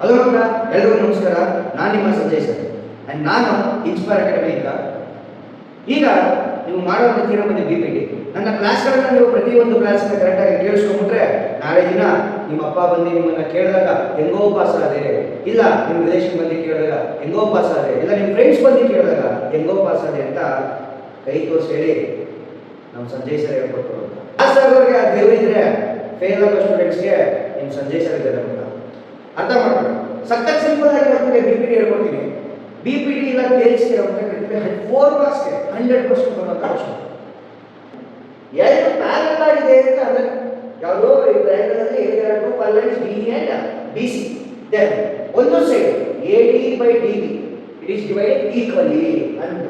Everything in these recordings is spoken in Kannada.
ಹಲೋ ಮಕ್ಕಳ, ಎಲ್ಲರಿಗೂ ನಮಸ್ಕಾರ. ನಾನು ನಿಮ್ಮ ಸಂಜಯ್ ಸರ್ ಆ್ಯಂಡ್ ನಾನು ಇನ್ಸ್ಪೈರ್ ಅಕಾಡೆಮಿಯಿಂದ. ಈಗ ನೀವು ಮಾಡುವಂಥ ಥಿಯರಮ್ ಬಂದು BPT. ನನ್ನ ಕ್ಲಾಸ್ಗಳನ್ನು ನೀವು ಪ್ರತಿಯೊಂದು ಕ್ಲಾಸನ್ನು ಕರೆಕ್ಟಾಗಿ ಕೇಳಿಸ್ಕೊಂಡ್ಬಿಟ್ರೆ ನಾಳೆ ದಿನ ನಿಮ್ಮ ಅಪ್ಪ ಬಂದು ನಿಮ್ಮನ್ನು ಕೇಳಿದಾಗ ಹೆಂಗೋ ಪಾಸ್ ಆದೆ, ಇಲ್ಲ ನಿಮ್ಮ ರಿಲೇಷನ್ ಬಂದು ಕೇಳಿದಾಗ ಹೆಂಗೋ ಪಾಸ್ ಆದೆ, ಇಲ್ಲ ನಿಮ್ಮ ಫ್ರೆಂಡ್ಸ್ ಬಂದು ಕೇಳಿದಾಗ ಹೆಂಗೋ ಪಾಸ್ ಆದೆ ಅಂತ ಕೈ ತೋರಿಸಿ ಹೇಳಿ ನಮ್ಮ ಸಂಜಯ್ ಸರ್ ಹೇಳ್ಕೊಡ್ತಾರೆ. ಪಾಸ್ ಆಗೋರಿಗೆ ಆ ದೇವರಿದ್ರೆ ಫೇಲ್ ಆಗೋ ಸ್ಟೂಡೆಂಟ್ಸ್ಗೆ ನಿಮ್ಮ ಸಂಜಯ್ ಸರ್ ಇದ್ದಾರೆ ಅಂತ ಅರ್ಥ ಮಾಡ್ಕೊಳ್ಳಿ. ಸಖತ್ ಸಿಂಪಲ್ ಆಗಿ ಬರ್ತೀನಿ. BPT ಹೇಳ್ಕೊಡ್ತೀನಿ. BPT ಇಲ್ಲ ತೇಲ್ಸ್ತೀರ ಅಂತ ಕರಿತೀವಿ. 4 ಮಾರ್ಕ್ಸ್ಗೆ 100% ಬರುವಂಥ ಕ್ವಶನ್. ಎರಡು ಪ್ಯಾರಲ್ ಆಗಿದೆ ಅಂತ ಅಂದ್ರೆ ಯಾವುದೋ ಈ ಟ್ರಯಾಂಗಲ್ ಅಲ್ಲಿ 2 lines BE and BC. Then ಒಂದು side AD/DB it is divided equally and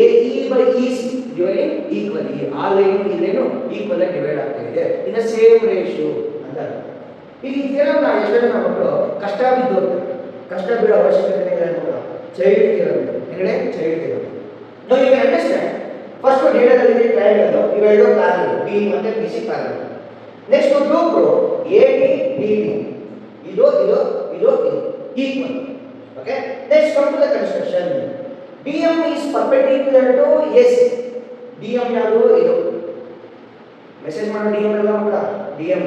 AE by EC divided equally. ಆ ಲೈನ್ ಈ ಲೈನ್ ಈಕ್ವಲ್ ಆಗಿ ಡಿವೈಡ್ ಆಗ್ತಾ ಇದೆ ಇನ್ ದ ಸೇಮ್ ರೇಷಿಯೋ ಅಂತ. ಈಗ ಈ ಥಿಯರಮ್ ನಾವು ಎಷ್ಟು ಜನ ಮಕ್ಕಳು ಕಷ್ಟ ಬಿದ್ದು ಕಷ್ಟ ಬೀಳೋ ಅವಶ್ಯಕತೆ ಇಲ್ಲ ಮಕ್ಕಳು. ಚೈಲ್ಡ್ ಥಿಯರಮ್ ಹೆಂಗಡೆ child theorem. No you can understand. First ಡೇಟಾದಲ್ಲಿ ಟ್ರಯಾಂಗಲ್ ಇವೆರಡು ಪ್ಯಾರಲ್ B ಮತ್ತೆ BC parallel. Next group AD/DB ಇದು equal. Okay, next come to the construction. DM is perpendicular to AC. DM ಯಾವುದು ಇದು ಮೆಸೇಜ್ ಮಾಡೋ DM ಎಲ್ಲ ಮಕ್ಕಳ DM.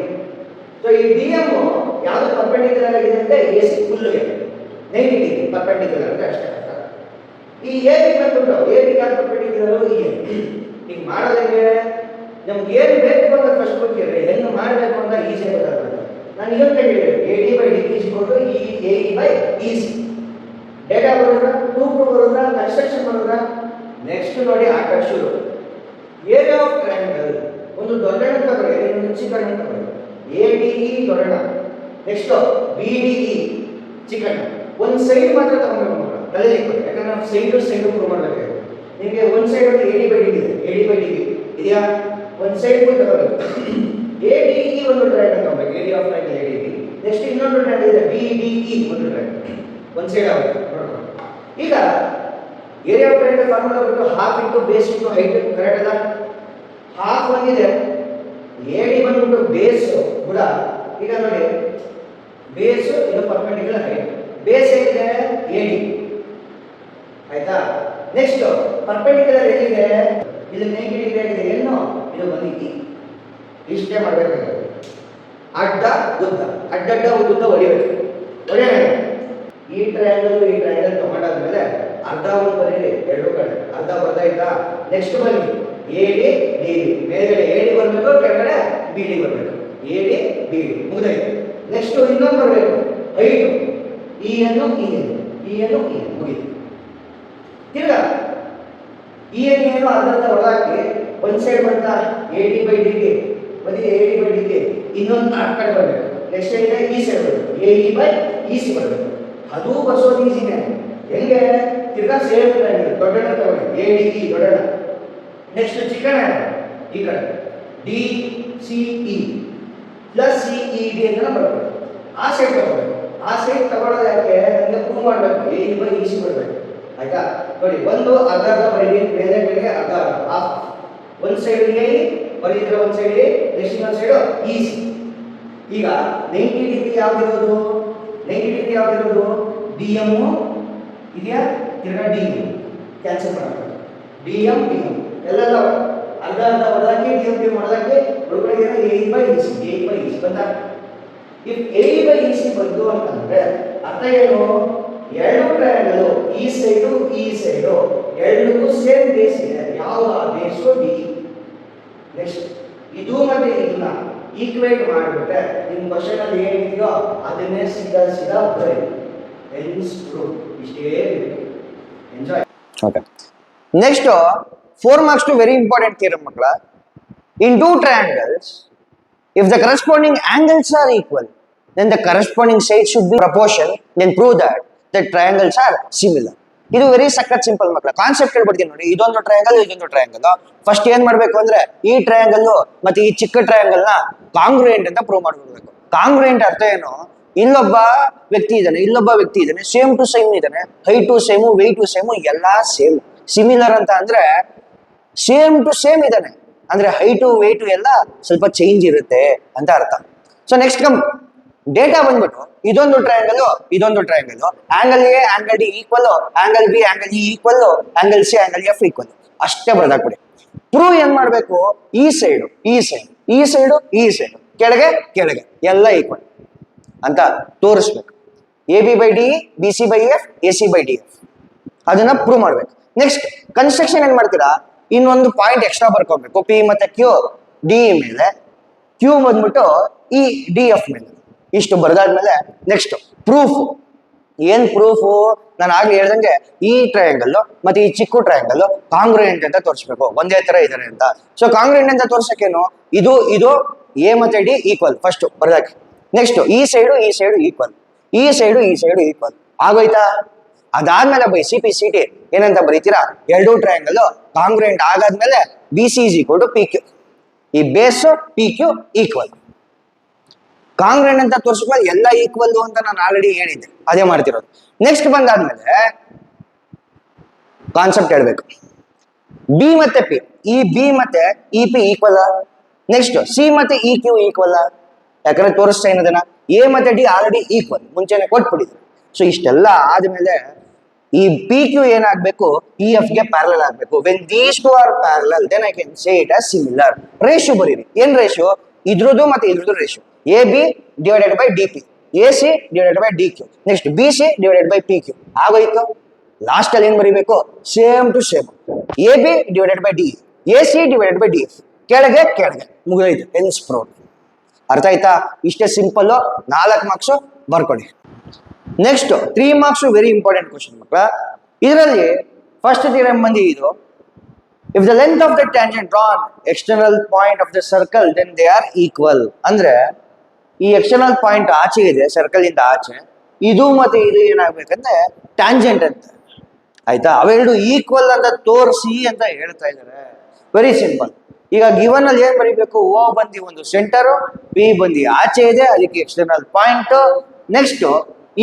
ಸೊ ಈ DM ಯಾವುದು ಪರ್ಪೆಂಡಿಕ್ಯುಲರ್ ಆಗಿದೆ ಅಂತ AC ಫುಲ್ ಗೆ 90 ಡಿಗ್ರಿ ಪರ್ಪೆಂಡಿಕ್ಯುಲರ್ ಅಂತ ಅಷ್ಟೇ ಅರ್ಥ. ಈ AB ಬಂದ್ಬಿಟ್ಟು AB ಯಾವುದು ಪರ್ಪೆಂಡಿಕ್ಯುಲರ್ ಈಗ ಮಾಡೋದಂಗೆ ನಮ್ಗೆ ಏನು ಬೇಕು ಅಂತ ಫಸ್ಟ್ ಗೊತ್ತಿರಲಿ, ಹೆಂಗೆ ಮಾಡಬೇಕು ಅಂತ ಈಸಿ ಗೊತ್ತಾಗ್ತದೆ. ನಾನು ಇದನ್ನು ಹೇಳಿದೆ AD/DB AE/EC. ಡೇಟಾ ಬರೋದ್ರ, ಪ್ರೂಫ್ ಬರೋದ್ರ, ಕನ್ಸ್ಟ್ರಕ್ಷನ್ ಬರೋದ್ರ. ನೆಕ್ಸ್ಟ್ ನೋಡಿ ಆಟ ಶುರು. ಏರಿಯಾ ಆಫ್ ಟ್ರಯಾಂಗಲ್ ಒಂದು ದೊಡ್ಡಣ್ಣ ತಗೊಳ್ಳಿ, ಇನ್ನೊಂದು ಚಿಕ್ಕಣ್ಣ ತಗೊಳ್ಳಿ. ADE ದೊಡ್ಡಣ್ಣ, ನೆಕ್ಸ್ಟ್ BDE ಚಿಕ್ಕಣ್ಣ. ಒಂದು ಸೈಡ್ ಮಾತ್ರ ತಗೊಳ್ಬೇಕು ಮಕ್ಕಳು, ತಲೆಯಲ್ಲಿ ಇಟ್ಕೊಳ್ಳಿ. ಯಾಕಂದ್ರೆ ನಾವು ಸೈಡ್ ಟು ಸೈಡ್ ಪ್ರೂವ್ ಮಾಡಬೇಕು. ನಿಮಗೆ ಒಂದು ಸೈಡ್ ಅಲ್ಲಿ AD/DB ಇದೆ, AD/DB ಇದೆಯಾ? ಒಂದು ಸೈಡ್ ಫುಲ್ ತಗೊಳ್ಬೇಕು. ADE ಒಂದು ಟ್ರಯಾಂಗಲ್ ತಗೊಳ್ಬೇಕು, area of triangle ADB. Next ಇನ್ನೊಂದು ಟ್ರಯಾಂಗಲ್ ಇದೆ BDE ಒಂದು ಟ್ರಯಾಂಗಲ್, ಒಂದು ಸೈಡ್ ಆಗುತ್ತೆ. ಈಗ ಏರಿಯಾ ಆಫ್ ಟ್ರಯಾಂಗಲ್ ಫಾರ್ಮುಲಾ ಬಿಟ್ಟು half into base into height correct ಅಲ್ಲ? ಹಾಫ್ ಬಂದಿದೆ. AD ಬಂದ್ಬಿಟ್ಟು ಬೇಸ್ ಕೂಡ. ಈಗ ನೋಡಿ ಬೇಸ್ ಇದು ಪರ್ಪೆಂಡಿಕ್ಯುಲರ್ ಹೈಟ್. ಬೇಸ್ ಏನಿದೆ AD ಆಯ್ತಾ? ನೆಕ್ಸ್ಟ್ ಪರ್ಪೆಂಡಿಕ್ಯುಲರ್ ಎಲ್ಲಿದೆ? ಇದು 90 ಡಿಗ್ರಿ ಆಗಿದೆ. ಏನು ಇದು ಬಂದಿದೆ ಇಷ್ಟೇ ಮಾಡಬೇಕಾಗುತ್ತೆ. ಅಡ್ಡ ಉದ್ದ, ಅಡ್ಡಡ್ಡ ಉದ್ದ ಹೊಡಿಬೇಕು. ಈ ಟ್ರಯಾಂಗಲ್ ತಗೊಂಡಾದ್ಮೇಲೆ ಅರ್ಧ ಒಂದು ಬರೀರಿ, ಎರಡು ಕಡೆ ಅರ್ಧ ಬರ್ತಾಯ್ತಾ? ನೆಕ್ಸ್ಟ್ ಬನ್ನಿ AD/DB. ಮೇಲ್ಗಡೆ AD ಬರಬೇಕು, ಕೆಳಗಡೆ BD ಬರಬೇಕು. AD/BD ಮುಗಿದಾಯ್ತು. ನೆಕ್ಸ್ಟ್ ಇನ್ನೊಂದು ಬರಬೇಕು ಹೈಟು, EN ಮುಗಿತು. ತಿರ್ಗಾ ಏನು ಅರ್ಧ ಹೊರಹಾಕಿ ಒಂದು ಸೈಡ್ ಬಂತ AD/DB ಬದಿ AD/DB, ಇನ್ನೊಂದು ಆ ಕಡೆ ಬರಬೇಕು. ನೆಕ್ಸ್ಟ್ ಏನಿದೆ ಈ ಸೈಡ್ ಬರಬೇಕು, AE/EC ಬರಬೇಕು. ಅದು ಬರ್ಸೋದು ಈಸಿನೇ. ಹೆಂಗೆ? ತಿರ್ಗಾ ಸೇಮ್ ಟ್ರಯಾಂಗಲ್ ದೊಡ್ಡಣ್ಣ ತಗೊಳ್ಳಿ, ADE ದೊಡ್ಡಣ್ಣ. ನೆಕ್ಸ್ಟ್ ಚಿಕ್ಕಣ್ಣ ಈ ಕಡೆ DCE ಪ್ಲಸ್ CED ಅಂತ ಬರಬೇಕು. ಆ ಸೈಡ್ ತಗೋಬೇಕು. ಆ ಸೈಡ್ ತಗೊಳ್ಳೋದು ಯಾಕೆ? ನಮಗೆ ಪ್ರೂವ್ ಮಾಡಬೇಕು AE/EC ಬರಬೇಕು. ಆಯ್ತಾ? ನೋಡಿ ಒಂದು ಅರ್ಧ ಬರೀರಿ, ಮೇಲೆ ಕೆಳಗೆ ಅರ್ಧ ಹಾಫ್. ಒಂದು ಸೈಡ್ AE ಬರೀದ್ರೆ ಒಂದು ಸೈಡ್ ನೆಕ್ಸ್ಟ್ ಇನ್ನೊಂದು ಸೈಡು EC. ಈಗ 90 ಡಿಗ್ರಿ ಯಾವ್ದಿರೋದು? 90 ಡಿಗ್ರಿ ಯಾವ್ದಿರೋದು? DM ಇದೆಯಾ? ತಿರ್ಗಾ DE ಕ್ಯಾನ್ಸಲ್ ಮಾಡಬೇಕು. DM ಎಲ್ಲೆಲ್ಲ ಅರ್ಧ ಹೊಡೆದಾಕಿ DM ಹೊಡೆದಾಕಿ ಒಳಗಡೆ AE/EC ಬಂದ. ಇಫ್ AE/EC ಬಂತು ಅಂತಂದ್ರೆ ಅರ್ಥ ಏನು? ಎರಡು ಟ್ರಯಾಂಗಲ್ ಈ ಸೈಡು ಎರಡಕ್ಕೂ ಸೇಮ್ ಬೇಸ್ ಇದೆ. ಯಾವ ಬೇಸು DE. ನೆಕ್ಸ್ಟ್ ಇದು ಮತ್ತೆ ಇದನ್ನ ಈಕ್ವೇಟ್ ಮಾಡಿಬಿಟ್ರೆ ನಿಮ್ಮ ಕ್ವಶನ್ ಅಲ್ಲಿ ಏನಿದೆಯೋ ಅದನ್ನೇ ಸೀದಾ ಬರೀ. ಇಷ್ಟೇ enjoy. Okay, next 4 marks to very important theorem ಮಕ್ಕಳ. In two triangles, if the corresponding angles are equal, then the corresponding sides should be proportion. Then prove that the triangles are similar. ಇದು ವೆರಿ ಸಖತ್ ಸಿಂಪಲ್ ಮಕ್ಕಳ. ಕಾನ್ಸೆಪ್ಟ್ ಹೇಳ್ಬಿಡ್ತೀನಿ ನೋಡಿ. ಇದೊಂದು ಟ್ರಯಾಂಗಲ್. ಫಸ್ಟ್ ಏನ್ ಮಾಡ್ಬೇಕು ಅಂದ್ರೆ ಈ ಟ್ರಯಾಂಗಲ್ ಮತ್ತೆ ಈ ಚಿಕ್ಕ ಟ್ರಯಾಂಗಲ್ ನ ಕಾಂಗ್ರುಯೆಂಟ್ ಅಂತ ಪ್ರೂವ್ ಮಾಡ್ಬಿಡ್ಬೇಕು. ಕಾಂಗ್ರುಯೆಂಟ್ ಅರ್ಥ ಏನು? ಇಲ್ಲೊಬ್ಬ ವ್ಯಕ್ತಿ ಇದ್ದಾನೆ, ಸೇಮ್ ಟು ಸೇಮ್ ಇದ್ದಾನೆ, ಹೈಟು ಸೇಮು, ವೆಯ್ಟು ಸೇಮು, ಎಲ್ಲಾ ಸೇಮ್. ಸಿಮಿಲರ್ ಅಂತ ಅಂದ್ರೆ ಸೇಮ್ ಟು ಸೇಮ್ ಇದ್ದಾನೆ ಅಂದ್ರೆ ಹೈಟು ವೆಯ್ಟು ಎಲ್ಲ ಸ್ವಲ್ಪ ಚೇಂಜ್ ಇರುತ್ತೆ ಅಂತ ಅರ್ಥ. ಸೊ ನೆಕ್ಸ್ಟ್ ಕಮ್ ಡೇಟಾ ಬಂದ್ಬಿಟ್ಟು ಇದೊಂದು triangle angle A angle D equal angle B angle E equal angle C angle F equal ಅಷ್ಟೇ ಬರ್ದಾಕ್ಬಿಡಿ. ಪ್ರೂವ್ ಏನ್ ಮಾಡ್ಬೇಕು, ಈ ಸೈಡು ಕೆಳಗೆ ಎಲ್ಲ ಈಕ್ವಲ್ ಅಂತ ತೋರಿಸ್ಬೇಕು. A B by D B C by F A C by D F ಅದನ್ನ ಪ್ರೂವ್ ಮಾಡ್ಬೇಕು. ನೆಕ್ಸ್ಟ್ ಕನ್ಸ್ಟ್ರಕ್ಷನ್ ಏನ್ ಮಾಡ್ತೀರಾ, ಇನ್ನೊಂದು ಪಾಯಿಂಟ್ ಎಕ್ಸ್ಟ್ರಾ ಬರ್ಕೋಬೇಕು. ಪಿ ಮತ್ತೆ ಕ್ಯೂ ಡಿ ಮೇಲೆ, ಕ್ಯೂ ಬಂದ್ಬಿಟ್ಟು ಈ ಡಿ ಎಫ್ ಮೇಲೆ, ಇಷ್ಟು ಬರ್ದಾದ್ಮೇಲೆ ನೆಕ್ಸ್ಟ್ ಪ್ರೂಫ್. ಏನ್ ಪ್ರೂಫು, ನಾನು ಆಗ್ಲೇ ಹೇಳ್ದಂಗೆ ಈ ಟ್ರಯಾಂಗಲ್ ಮತ್ತೆ ಈ ಚಿಕ್ಕ ಟ್ರಯಾಂಗಲ್ ಕಾಂಗ್ರುಯೆಂಟ್ ಅಂತ ತೋರಿಸ್ಬೇಕು, ಒಂದೇ ತರ ಇದಾರೆ ಅಂತ. ಸೊ ಕಾಂಗ್ರುಯೆಂಟ್ ಅಂತ ತೋರ್ಸಕ್ಕೇನು, ಇದು ಎ ಮತ್ತೆ ಡಿ ಈಕ್ವಲ್ ಫಸ್ಟ್ ಬರ್ದಾಕಿ. ನೆಕ್ಸ್ಟ್ ಈ ಸೈಡು ಈಕ್ವಲ್, ಈ ಸೈಡು ಈಕ್ವಲ್ ಆಗೋಯ್ತಾ. ಅದಾದ್ಮೇಲೆ by C P C T ಏನಂತ ಬರೀತೀರಾ, ಎರಡು ಟ್ರಯಾಂಗಲ್ ಕಾಂಗ್ರುಯೆಂಟ್ ಆಗಾದ್ಮೇಲೆ B C is equal to P Q, ಈ base P Q equal. Congruent ಅಂತ ತೋರಿಸ್ಮೇಲೆ ಎಲ್ಲ ಈಕ್ವಲ್ ಅಂತ ನಾನು ಆಲ್ರೆಡಿ ಹೇಳಿದ್ದೆ, ಅದೇ ಮಾಡ್ತಿರೋದು. ನೆಕ್ಸ್ಟ್ ಬಂದಾದ್ಮೇಲೆ ಕಾನ್ಸೆಪ್ಟ್ ಹೇಳ್ಬೇಕು. ಬಿ ಮತ್ತೆ ಪಿ, ಈ ಬಿ ಮತ್ತೆ E P equal. Next C ಮತ್ತೆ ಇ ಕ್ಯೂ ಈಕ್ವಲ್, ಯಾಕಂದ್ರೆ ತೋರಿಸ್ತಾ ಏನದನ್ನ ಎ ಮತ್ತೆ ಡಿ ಆಲ್ರೆಡಿ ಈಕ್ವಲ್ ಮುಂಚೆನೆ ಕೊಟ್ಬಿಟ್ಟಿದ್ರು. ಸೊ ಇಷ್ಟೆಲ್ಲ ಆದ್ಮೇಲೆ ಈ ಪಿ ಕ್ಯೂ ಏನಾಗಬೇಕು, ಇ ಎಫ್ ಗೆ ಪ್ಯಾರಲಲ್ ಆಗಬೇಕು. When these two are parallel then I can say it as similar. Ratio ಬರೀರಿ, ಏನ್ ರೇಷಿಯೋ, ಇದ್ರದ್ದು ಮತ್ತೆ ಇದ್ರದ್ದು ratio. A B divided by D P, A C divided by D Q, next B C divided by P Q ಆಗೋಯ್ತು. ಲಾಸ್ಟ್ ಅಲ್ಲಿ ಏನ್ ಬರೀಬೇಕು, same to same A B divided by D, A C divided by D F, ಕೆಳಗೆ ಮುಗಿದೋಯ್ತು. Hence proved. ಅರ್ಥ ಆಯ್ತಾ? ಇಷ್ಟೇ ಸಿಂಪಲ್. 4 ಮಾರ್ಕ್ಸ್ ಬರ್ಕೊಳ್ಳಿ. ನೆಕ್ಸ್ಟ್ 3 ಮಾರ್ಕ್ಸ್ ವೆರಿ ಇಂಪಾರ್ಟೆಂಟ್ ಕ್ವಶನ್ ಮಕ್ಕಳ. ಇದರಲ್ಲಿ ಫಸ್ಟ್ ಥಿಯರಮ್ ಬಂದು ಇದು, if the length of the tangent drawn external point of the circle then they are equal. ಅಂದ್ರೆ ಈ ಎಕ್ಸ್ಟರ್ನಲ್ ಪಾಯಿಂಟ್ ಆಚೆ ಇದೆ, ಸರ್ಕಲ್ ಇಂದ ಆಚೆ, ಇದು ಮತ್ತೆ ಇದು ಏನಾಗ್ಬೇಕಂದ್ರೆ ಟ್ಯಾಂಜೆಂಟ್ ಅಂತ. ಆಯ್ತಾ? ಅವೆರಡು ಈಕ್ವಲ್ ಅಂತ ತೋರಿಸಿ ಅಂತ ಹೇಳ್ತಾ ಇದ್ದಾರೆ. Very simple. ಈಗ ಗಿವನ್ ಅಲ್ಲಿ ಏನ್ ಬರೀಬೇಕು, ಓ ಬಂದಿ ಒಂದು ಸೆಂಟರ್, ಪಿ ಬಂದಿ ಆಚೆ ಇದೆ, ಅದಕ್ಕೆ ಎಕ್ಸ್ಟರ್ನಲ್ ಪಾಯಿಂಟ್. ನೆಕ್ಸ್ಟ್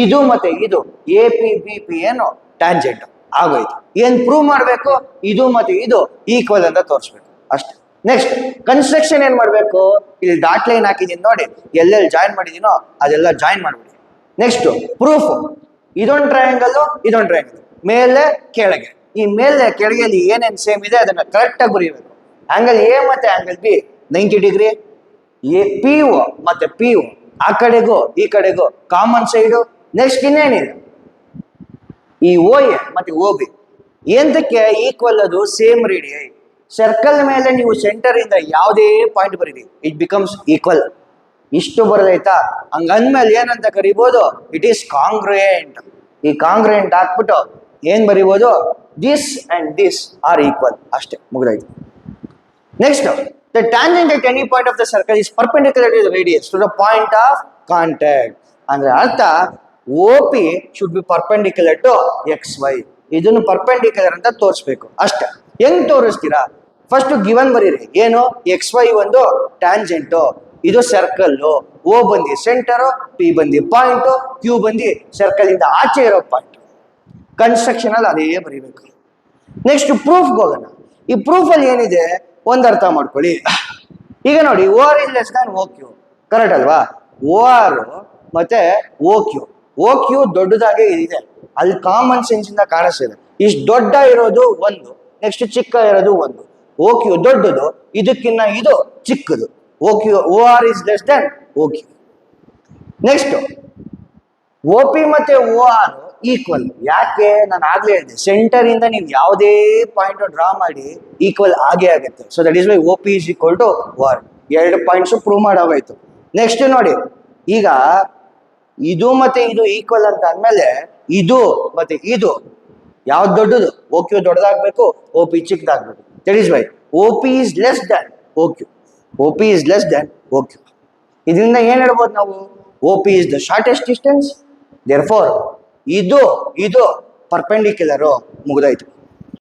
ಇದು ಮತ್ತೆ ಇದು ಎ ಪಿ ಬಿ ಪಿ ಏನು ಟ್ಯಾಂಜೆಂಟ್ ಆಗೋಯ್ತು. ಏನ್ ಪ್ರೂವ್ ಮಾಡ್ಬೇಕು, ಇದು ಮತ್ತೆ ಇದು ಈಕ್ವಲ್ ಅಂತ ತೋರಿಸ್ಬೇಕು ಅಷ್ಟೇ. ನೆಕ್ಸ್ಟ್ ಕನ್ಸ್ಟ್ರಕ್ಷನ್ ಏನ್ ಮಾಡ್ಬೇಕು, ಇಲ್ಲಿ ಡಾಟ್ ಲೈನ್ ಹಾಕಿದೀನಿ ನೋಡಿ, ಎಲ್ಲೆಲ್ಲಿ ಜಾಯಿನ್ ಮಾಡಿದೀನೋ ಅದೆಲ್ಲ ಜಾಯಿನ್ ಮಾಡ್ಬಿಡಿ. ನೆಕ್ಸ್ಟ್ ಪ್ರೂಫ್, ಇದೊಂದು ಟ್ರಯಾಂಗಲ್ ಮೇಲೆ ಕೆಳಗೆ, ಈ ಮೇಲೆ ಕೆಳಗೆ ಏನೇನ್ ಸೇಮ್ ಇದೆ ಅದನ್ನ ಕರೆಕ್ಟ್ ಆಗಿ ಬರೀಬೇಕು. ಆಂಗಲ್ ಎ ಮತ್ತೆ angle B 90 degree, A P U ಮತ್ತೆ ಪಿ ಯು ಆ ಕಡೆಗೂ ಈ ಕಡೆಗೂ ಕಾಮನ್ ಸೈಡು. ನೆಕ್ಸ್ಟ್ ಇನ್ನೇನಿದೆ, ಈ ಓ ಎ ಮತ್ತೆ ಓ ಬಿ ಎಂತಕ್ಕೆ ಈಕ್ವಲ್, ಅದು ಸೇಮ್ ರೇಡಿಯೈ. ಸರ್ಕಲ್ ಮೇಲೆ ನೀವು ಸೆಂಟರ್ ಇಂದ ಯಾವುದೇ ಪಾಯಿಂಟ್ ಬರೀರಿ, ಇಟ್ ಬಿಕಮ್ಸ್ ಈಕ್ವಲ್. ಇಷ್ಟು ಬರೋದೈತಾ? ಹಂಗಂದ್ಮೇಲೆ ಏನಂತ ಕರಿಬೋದು, ಇಟ್ ಈಸ್ ಕಾಂಗ್ರುಯೆಂಟ್. ಈ ಕಾಂಗ್ರುಯೆಂಟ್ ಹಾಕ್ಬಿಟ್ಟು ಏನ್ ಬರಿಬೋದು, this and this are equal ಅಷ್ಟೇ, ಮುಗಿದೈತು. Next the tangent at any point of the circle is perpendicular to the radius to the point of contact. ಅಂದ್ರೆ ಅರ್ಥ O P should be perpendicular to X Y. ಇದನ್ನು ಪರ್ಪೆಂಡಿಕ್ಯುಲರ್ ಅಂತ ತೋರಿಸ್ಬೇಕು ಅಷ್ಟೇ. ಹೆಂಗ್ ತೋರಿಸ್ತೀರಾ, ಫಸ್ಟ್ ಗಿವನ್ ಬರೀರಿ, ಏನು ಎಕ್ಸ್ ವೈ ಒಂದು ಟ್ಯಾಂಜೆಂಟ್, ಇದು ಸರ್ಕಲ್, ಓ ಬಂದಿ ಸೆಂಟರ್, ಪಿ ಬಂದಿ ಪಾಯಿಂಟ್, ಕ್ಯೂ ಬಂದಿ ಸರ್ಕಲ್ ಇಂದ ಆಚೆ ಇರೋ ಪಾಯಿಂಟ್. ಕನ್ಸ್ಟ್ರಕ್ಷನ್ ಅಲ್ಲಿ ಅದೇ ಬರೀಬೇಕು. ನೆಕ್ಸ್ಟ್ ಪ್ರೂಫ್ ಹೋಗೋಣ. ಈ ಪ್ರೂಫ್ ಅಲ್ಲಿ ಏನಿದೆ ಒಂದ್ ಅರ್ಥ ಮಾಡ್ಕೊಳ್ಳಿ. ಈಗ ನೋಡಿ, O R is less than O Q, correct ಅಲ್ವಾ? ಓ ಆರ್ ಮತ್ತೆ ಓ ಕ್ಯೂ ದೊಡ್ಡದಾಗೆ ಇದೆ, ಅಲ್ಲಿ ಕಾಮನ್ ಸೆನ್ಸ್ ಇಂದ ಕಾಣಿಸ್ತಿದೆ. ಇಷ್ಟು ದೊಡ್ಡ ಇರೋದು ಒಂದು, ನೆಕ್ಸ್ಟ್ ಚಿಕ್ಕ ಇರೋದು ಒಂದು. ಓ ಕ್ಯೂ ದೊಡ್ಡದು, ಇದಕ್ಕಿನ್ನ ಇದು ಚಿಕ್ಕದು. O R is less than O Q. Next O P ಮತ್ತೆ ಓ ಆರ್ ಈಕ್ವಲ್. ಯಾಕೆ? ನಾನು ಆಗ್ಲೇ ಹೇಳಿದೆ, ಸೆಂಟರ್ ಇಂದ ನೀವು ಯಾವುದೇ ಪಾಯಿಂಟ್ ಡ್ರಾ ಮಾಡಿ ಈಕ್ವಲ್ ಆಗೇ ಆಗುತ್ತೆ. So that is why O P is equal to O R. 2 points prove ಮಾಡೋಗಾಯ್ತು. ನೆಕ್ಸ್ಟ್ ನೋಡಿ, ಈಗ ಇದು ಮತ್ತೆ ಇದು ಈಕ್ವಲ್ ಅಂತ ಅಂದ್ಮೇಲೆ ಇದು ಮತ್ತೆ ಇದು ಯಾವ್ದು ದೊಡ್ಡದು? ಓ ಕ್ಯೂ ದೊಡ್ಡದಾಗ್ಬೇಕು, ಓ ಪಿ ಚಿಕ್ಕದಾಗ್ಬೇಕು. That is why O P is less than O Q. O P is less than O Q. ಇದರಿಂದ ಏನ್ ಹೇಳ್ಬೋದು ನಾವು, O P is the shortest distance, therefore ಇದು ಪರ್ಪೆಂಡಿಕ್ಯುಲರ್, ಮುಗಿದಾಯ್ತು.